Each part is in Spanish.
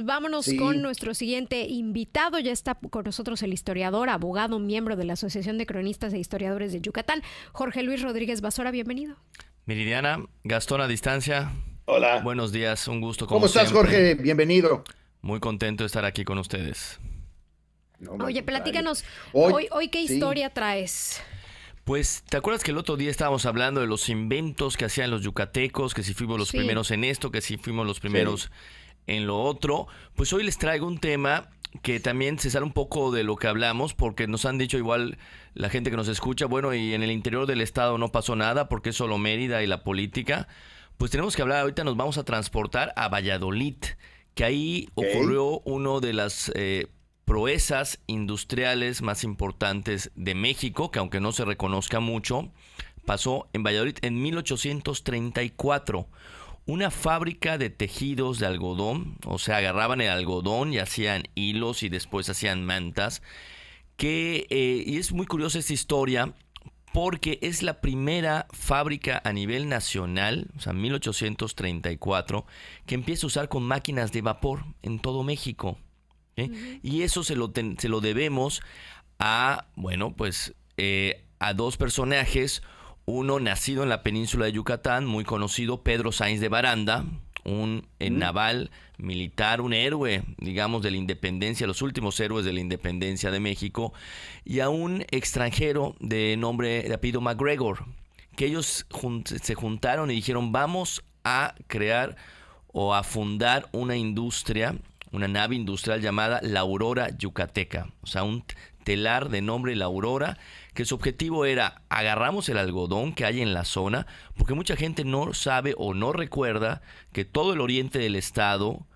Vámonos con Sí, nuestro siguiente invitado. Ya está con nosotros el historiador, abogado, miembro de la Asociación de Cronistas e Historiadores de Yucatán, Jorge Luis Rodríguez Basora. Bienvenido. Meridiana, Gastón a distancia, hola. buenos días, un gusto como ¿Cómo estás, siempre. Jorge? Bienvenido. Muy contento de estar aquí con ustedes. No, al Oye, contrario. platícanos, Hoy, hoy ¿qué sí, historia traes? Pues, ¿te acuerdas que el otro día estábamos hablando de los inventos que hacían los yucatecos, que si fuimos los Sí. primeros en esto, que si fuimos los sí. primeros en lo otro? Pues hoy les traigo un tema que también se sale un poco de lo que hablamos, porque nos han dicho igual la gente que nos escucha, bueno, y en el interior del estado no pasó nada, porque es solo Mérida y la política. Pues tenemos que hablar, ahorita nos vamos a transportar a Valladolid, que ahí Ok. ocurrió uno de las proezas industriales más importantes de México, que aunque no se reconozca mucho, pasó en Valladolid en 1834. Una fábrica de tejidos de algodón, o sea, agarraban el algodón y hacían hilos y después hacían mantas, y es muy curiosa esta historia porque es la primera fábrica a nivel nacional, o sea, 1834, que empieza a usar con máquinas de vapor en todo México. ¿Eh? Ujú. Y eso se lo debemos a, bueno, pues a dos personajes, uno nacido en la península de Yucatán, muy conocido, Pedro Sáenz de Baranda, un Mm, naval militar, un héroe, digamos, de la independencia, los últimos héroes de la independencia de México, y a un extranjero de nombre, de apellido McGregor, que ellos se juntaron y dijeron, vamos a crear o a fundar una industria, una nave industrial llamada La Aurora Yucateca, o sea, un telar de nombre La Aurora, que su objetivo era agarramos el algodón que hay en la zona, porque mucha gente no sabe o no recuerda que todo el oriente del estado,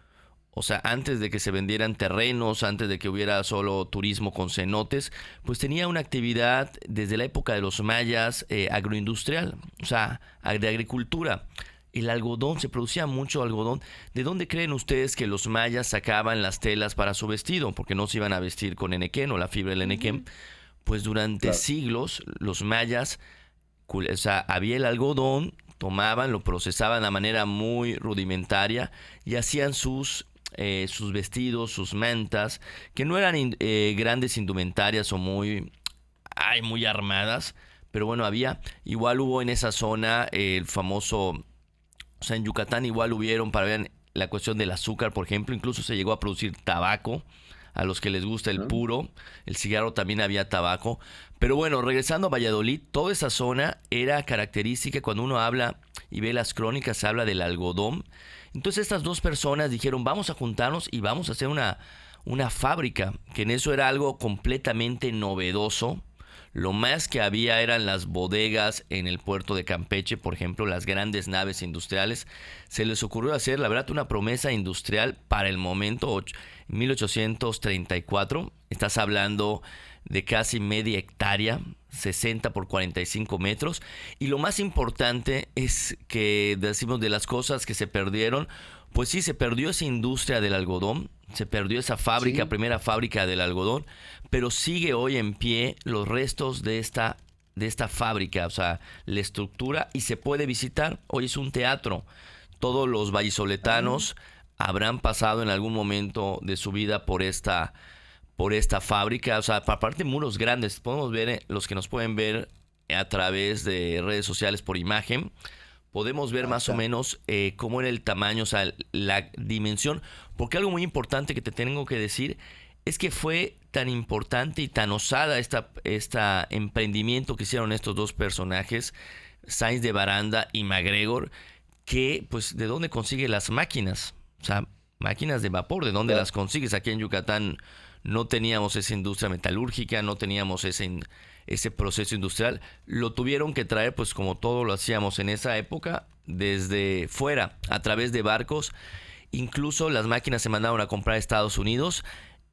o sea, antes de que se vendieran terrenos, antes de que hubiera solo turismo con cenotes, pues tenía una actividad desde la época de los mayas agroindustrial, o sea, de agricultura. El algodón, se producía mucho algodón. ¿De dónde creen ustedes que los mayas sacaban las telas para su vestido? Porque no se iban a vestir con enequén o la fibra del enequén. Ujú. Pues durante claro. siglos los mayas, o sea, había el algodón, tomaban, lo procesaban de manera muy rudimentaria y hacían sus vestidos, sus mantas, que no eran grandes indumentarias o muy armadas, pero bueno, igual hubo en esa zona el famoso, o sea, en Yucatán igual hubieron, para ver la cuestión del azúcar, por ejemplo, incluso se llegó a producir tabaco, a los que les gusta el ¿No? puro, el cigarro también había tabaco. Pero bueno, regresando a Valladolid, toda esa zona era característica cuando uno habla y ve las crónicas, se habla del algodón. Entonces estas dos personas dijeron, vamos a juntarnos y vamos a hacer una fábrica, que en eso era algo completamente novedoso. Lo más que había eran las bodegas en el puerto de Campeche, por ejemplo, las grandes naves industriales. Se les ocurrió hacer, la verdad, una promesa industrial para el momento, 1834. Estás hablando de casi media hectárea, 60 por 45 metros. Y lo más importante es que decimos de las cosas que se perdieron, pues sí, se perdió esa industria del algodón, se perdió esa fábrica, Sí. primera fábrica del algodón, pero sigue hoy en pie los restos de esta fábrica, o sea, la estructura, y se puede visitar. Hoy es un teatro. Todos los Ah, vallisoletanos habrán pasado en algún momento de su vida por esta fábrica. O sea, aparte muros grandes, podemos ver, los que nos pueden ver a través de redes sociales por imagen, podemos ver más o ajá. menos cómo era el tamaño, o sea, la dimensión. Porque algo muy importante que te tengo que decir es que fue tan importante y tan osada esta emprendimiento que hicieron estos dos personajes, Sainz de Baranda y MacGregor, que pues de dónde consigue las máquinas, o sea, máquinas de vapor, de dónde las Claro. consigues. Aquí en Yucatán no teníamos esa industria metalúrgica, no teníamos ese proceso industrial. Lo tuvieron que traer, pues como todo lo hacíamos en esa época, desde fuera, a través de barcos. Incluso las máquinas se mandaron a comprar a Estados Unidos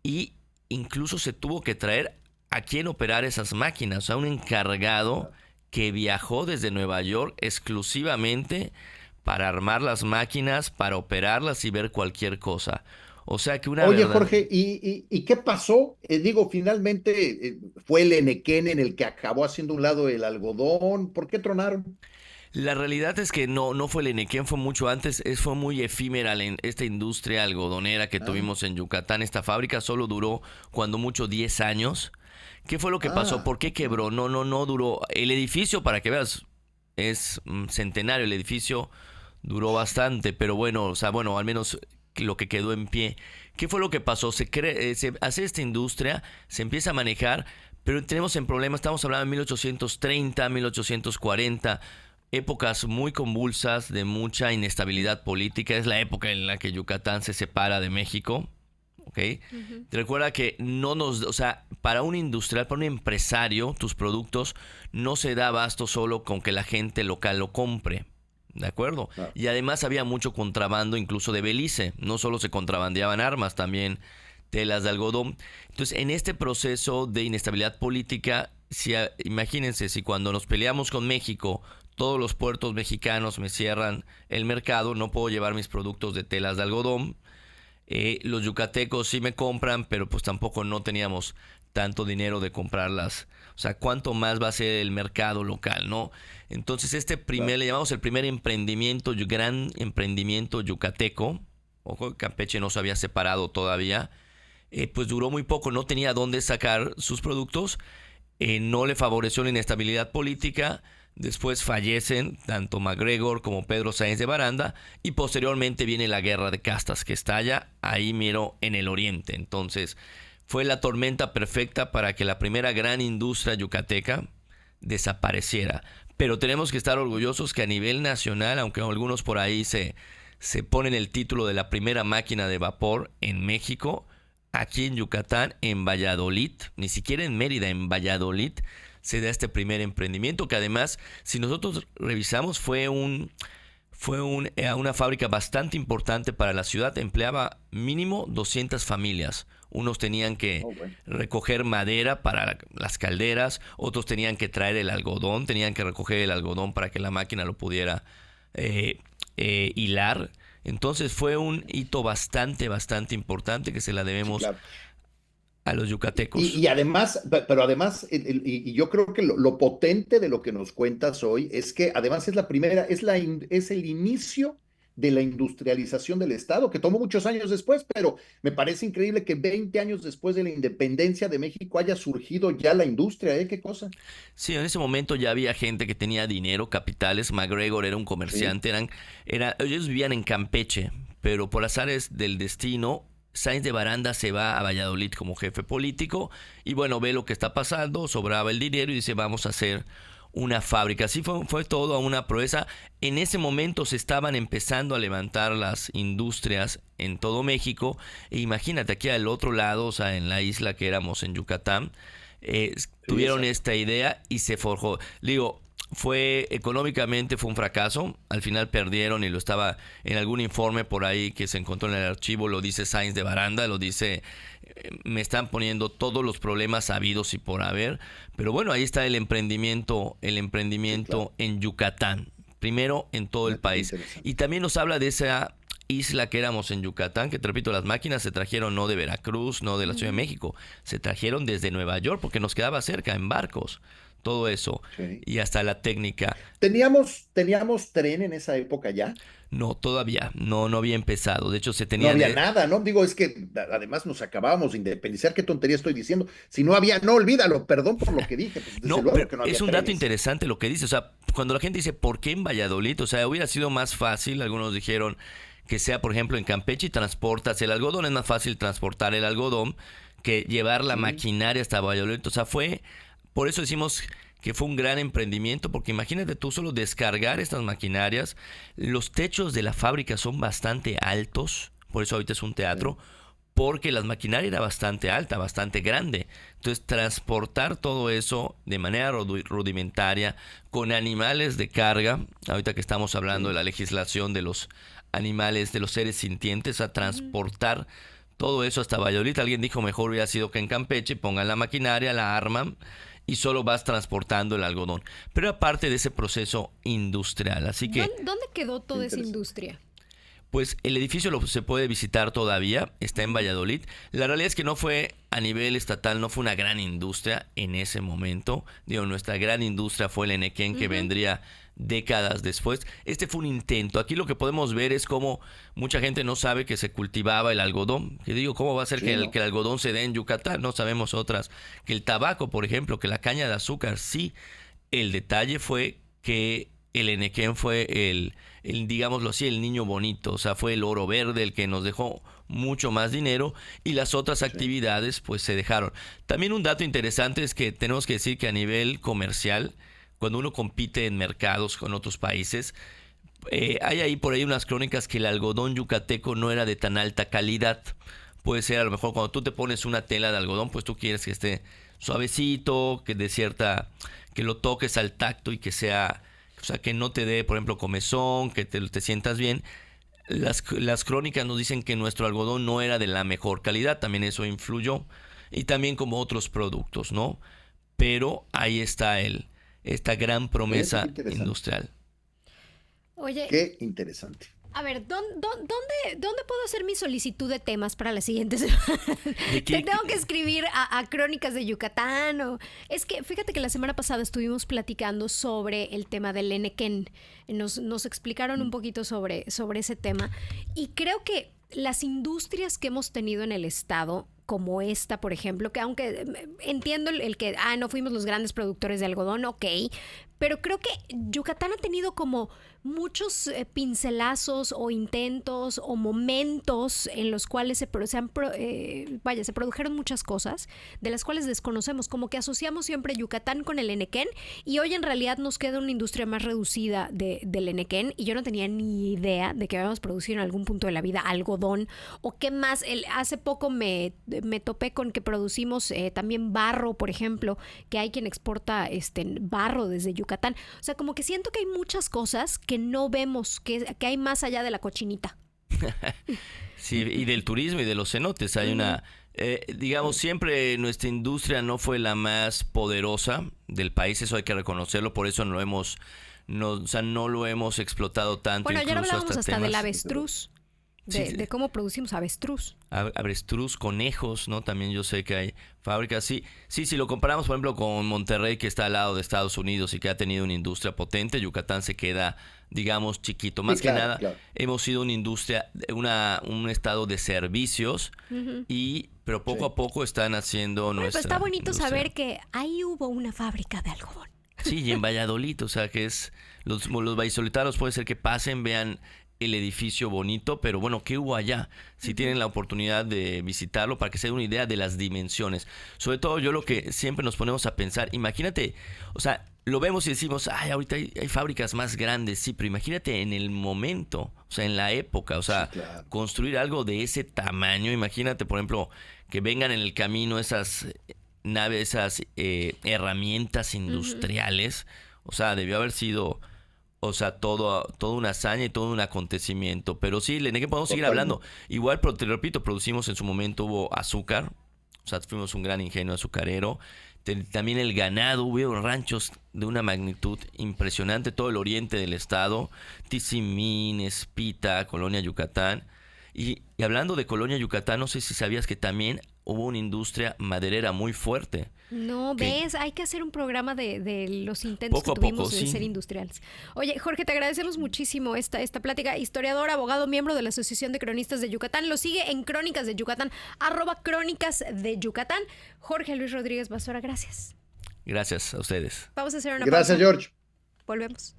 y incluso se tuvo que traer a quién operar esas máquinas, o sea, un encargado Claro. que viajó desde Nueva York exclusivamente para armar las máquinas, para operarlas y ver cualquier cosa. O sea que una Oye, verdad. Jorge, ¿y qué pasó? Digo, finalmente fue el Enequén en el que acabó haciendo un lado el algodón. ¿Por qué tronaron? La realidad es que no fue el Enequén, fue mucho antes, fue muy efímera esta industria algodonera que tuvimos en Yucatán. Esta fábrica solo duró, cuando mucho, 10 años. ¿Qué fue lo que pasó? ¿Por qué quebró? No duró. El edificio, para que veas, es centenario, el edificio duró bastante, pero bueno, o sea, bueno, al menos lo que quedó en pie. ¿Qué fue lo que pasó? Se hace esta industria, se empieza a manejar, pero tenemos en problemas, estamos hablando de 1830, 1840, épocas muy convulsas, de mucha inestabilidad política. Es la época en la que Yucatán se separa de México. ¿Ok? Recuerda que o sea, para un industrial, para un empresario, tus productos no se da abasto solo con que la gente local lo compre. ¿De acuerdo? Claro. Y además había mucho contrabando, incluso de Belice. No solo se contrabandeaban armas, también telas de algodón. Entonces, en este proceso de inestabilidad política, imagínense, si cuando nos peleamos con México, todos los puertos mexicanos me cierran el mercado, no puedo llevar mis productos de telas de algodón. Los yucatecos sí me compran, pero pues tampoco no teníamos tanto dinero de comprarlas. O sea, ¿cuánto más va a ser el mercado local, no? Entonces le llamamos el primer emprendimiento, gran emprendimiento yucateco. Ojo, Campeche no se había separado todavía. Pues duró muy poco, no tenía dónde sacar sus productos. No le favoreció la inestabilidad política. Después fallecen tanto MacGregor como Pedro Sáenz de Baranda, y posteriormente viene la guerra de castas que estalla ahí mero en el oriente. Entonces fue la tormenta perfecta para que la primera gran industria yucateca desapareciera. Pero tenemos que estar orgullosos que a nivel nacional, aunque algunos por ahí se ponen el título de la primera máquina de vapor en México, aquí en Yucatán, en Valladolid, ni siquiera en Mérida, en Valladolid, se da este primer emprendimiento, que además, si nosotros revisamos, fue una fábrica bastante importante para la ciudad. Empleaba mínimo 200 familias. Unos tenían que recoger madera para las calderas, otros tenían que traer el algodón, tenían que recoger el algodón para que la máquina lo pudiera hilar. Entonces fue un hito bastante importante que se la debemos a los yucatecos. Y además, pero además, y yo creo que lo potente de lo que nos cuentas hoy es que además es el inicio de la industrialización del Estado, que tomó muchos años después, pero me parece increíble que 20 años después de la independencia de México haya surgido ya la industria, ¿eh? ¿Qué cosa? Sí, en ese momento ya había gente que tenía dinero, capitales. MacGregor era un comerciante, sí. Ellos vivían en Campeche, pero por azares del destino, Sáenz de Baranda se va a Valladolid como jefe político y bueno, ve lo que está pasando, sobraba el dinero y dice vamos a hacer una fábrica. Así fue todo una proeza. En ese momento se estaban empezando a levantar las industrias en todo México. E imagínate aquí al otro lado, o sea, en la isla que éramos en Yucatán, tuvieron esta idea y se forjó. Digo, económicamente fue un fracaso. Al final perdieron y lo estaba en algún informe por ahí que se encontró en el archivo, lo dice Sáenz de Baranda, lo dice, me están poniendo todos los problemas habidos y por haber. Pero bueno, ahí está el emprendimiento sí, claro, en Yucatán, primero en todo el país. Y también nos habla de esa isla que éramos en Yucatán, que te repito, las máquinas se trajeron no de Veracruz, no de la Ciudad de México, se trajeron desde Nueva York porque nos quedaba cerca en barcos. Todo eso, sí. Y hasta la técnica. ¿Teníamos tren en esa época ya? No, todavía, no había empezado. De hecho, se tenía... No había nada, ¿no? Digo, es que además nos acabábamos de independizar. ¿Qué tontería estoy diciendo? Si no había, no, olvídalo, perdón por lo que dije. Pues, no, pero que no había es un trenes. Dato interesante lo que dice. O sea, cuando la gente dice, ¿por qué en Valladolid? O sea, hubiera sido más fácil, algunos dijeron que sea, por ejemplo, en Campeche y transportas el algodón. Es más fácil transportar el algodón que llevar la maquinaria hasta Valladolid. O sea, por eso decimos que fue un gran emprendimiento, porque imagínate tú solo descargar estas maquinarias. Los techos de la fábrica son bastante altos, por eso ahorita es un teatro, porque la maquinaria era bastante alta, bastante grande. Entonces, transportar todo eso de manera rudimentaria, con animales de carga, ahorita que estamos hablando de la legislación de los animales, de los seres sintientes, a transportar todo eso hasta Valladolid. Alguien dijo, mejor hubiera sido que en Campeche pongan la maquinaria, la arman, y solo vas transportando el algodón. Pero aparte de ese proceso industrial, así que... ¿Dónde quedó toda esa industria? Pues el edificio se puede visitar todavía, está en Valladolid. La realidad es que no fue a nivel estatal, no fue una gran industria en ese momento. Digo, nuestra gran industria fue el Enequén, que vendría décadas después. Este fue un intento. Aquí lo que podemos ver es cómo mucha gente no sabe que se cultivaba el algodón. Que digo, ¿cómo va a ser Sí, que ¿no? que el algodón se dé en Yucatán? No sabemos otras. Que el tabaco, por ejemplo, que la caña de azúcar, sí. El detalle fue que el enequén fue digámoslo así, el niño bonito. O sea, fue el oro verde el que nos dejó mucho más dinero y las otras actividades pues se dejaron. También un dato interesante es que tenemos que decir que a nivel comercial, cuando uno compite en mercados con otros países, hay ahí por ahí unas crónicas que el algodón yucateco no era de tan alta calidad. Puede ser a lo mejor cuando tú te pones una tela de algodón, pues tú quieres que esté suavecito, que lo toques al tacto y que sea, o sea, que no te dé, por ejemplo, comezón, que te sientas bien. Las crónicas nos dicen que nuestro algodón no era de la mejor calidad, también eso influyó, y también como otros productos, ¿no? Pero ahí está esta gran Fíjate qué promesa interesante. industrial. Oye, Qué interesante. a ver, ¿dónde puedo hacer mi solicitud de temas para la siguiente semana? ¿De qué? ¿Te tengo que escribir a Crónicas de Yucatán? Es que fíjate que la semana pasada estuvimos platicando sobre el tema del Enequén. Nos explicaron un poquito sobre ese tema. Y creo que las industrias que hemos tenido en el estado, como esta, por ejemplo, que aunque entiendo el que, no fuimos los grandes productores de algodón, ok, pero creo que Yucatán ha tenido como muchos pincelazos o intentos o momentos en los cuales se produjeron muchas cosas de las cuales desconocemos, como que asociamos siempre Yucatán con el enequén y hoy en realidad nos queda una industria más reducida del enequén y yo no tenía ni idea de que habíamos producido en algún punto de la vida algodón o qué más. Hace poco me topé con que producimos también barro, por ejemplo, que hay quien exporta barro desde Yucatán. O sea, como que siento que hay muchas cosas que no vemos, que hay más allá de la cochinita. Sí, y del turismo y de los cenotes. Hay digamos, siempre nuestra industria no fue la más poderosa del país, eso hay que reconocerlo, por eso no lo hemos explotado tanto. Bueno, ayer incluso hablábamos hasta temas del avestruz. De cómo producimos avestruz. Avestruz, conejos, ¿no? También yo sé que hay fábricas. Sí, si lo comparamos, por ejemplo, con Monterrey, que está al lado de Estados Unidos y que ha tenido una industria potente, Yucatán se queda, digamos, chiquito. Más que nada, hemos sido una industria, un estado de servicios, pero poco a poco están haciendo nuestra Pero está bonito industria. saber que ahí hubo una fábrica de algodón. Sí, y en Valladolid, o sea, que es los vallisolitanos puede ser que pasen, vean el edificio bonito, pero bueno, ¿qué hubo allá? Si tienen la oportunidad de visitarlo para que se den una idea de las dimensiones. Sobre todo yo lo que siempre nos ponemos a pensar, imagínate, o sea, lo vemos y decimos, ahorita hay fábricas más grandes, sí, pero imagínate en el momento, o sea, en la época, o sea, Sí, claro. construir algo de ese tamaño, imagínate, por ejemplo, que vengan en el camino esas naves, esas herramientas industriales, o sea, debió haber sido... O sea, toda una hazaña y todo un acontecimiento. Pero sí, que podemos seguir hablando. Igual, pero te repito, producimos en su momento, hubo azúcar. O sea, fuimos un gran ingenio azucarero. También el ganado, hubo ranchos de una magnitud impresionante. Todo el oriente del estado. Tizimín, Espita, Colonia Yucatán. Y hablando de Colonia Yucatán, no sé si sabías que también hubo una industria maderera muy fuerte. No, ¿ves? Hay que hacer un programa de los intentos Poco que a tuvimos poco, de sí. ser industriales. Oye, Jorge, te agradecemos muchísimo esta plática. Historiador, abogado, miembro de la Asociación de Cronistas de Yucatán. Lo sigue en Crónicas de Yucatán, @Crónicas de Yucatán. Jorge Luis Rodríguez Basora, gracias. Gracias a ustedes. Vamos a hacer una Gracias, pausa. George. Volvemos.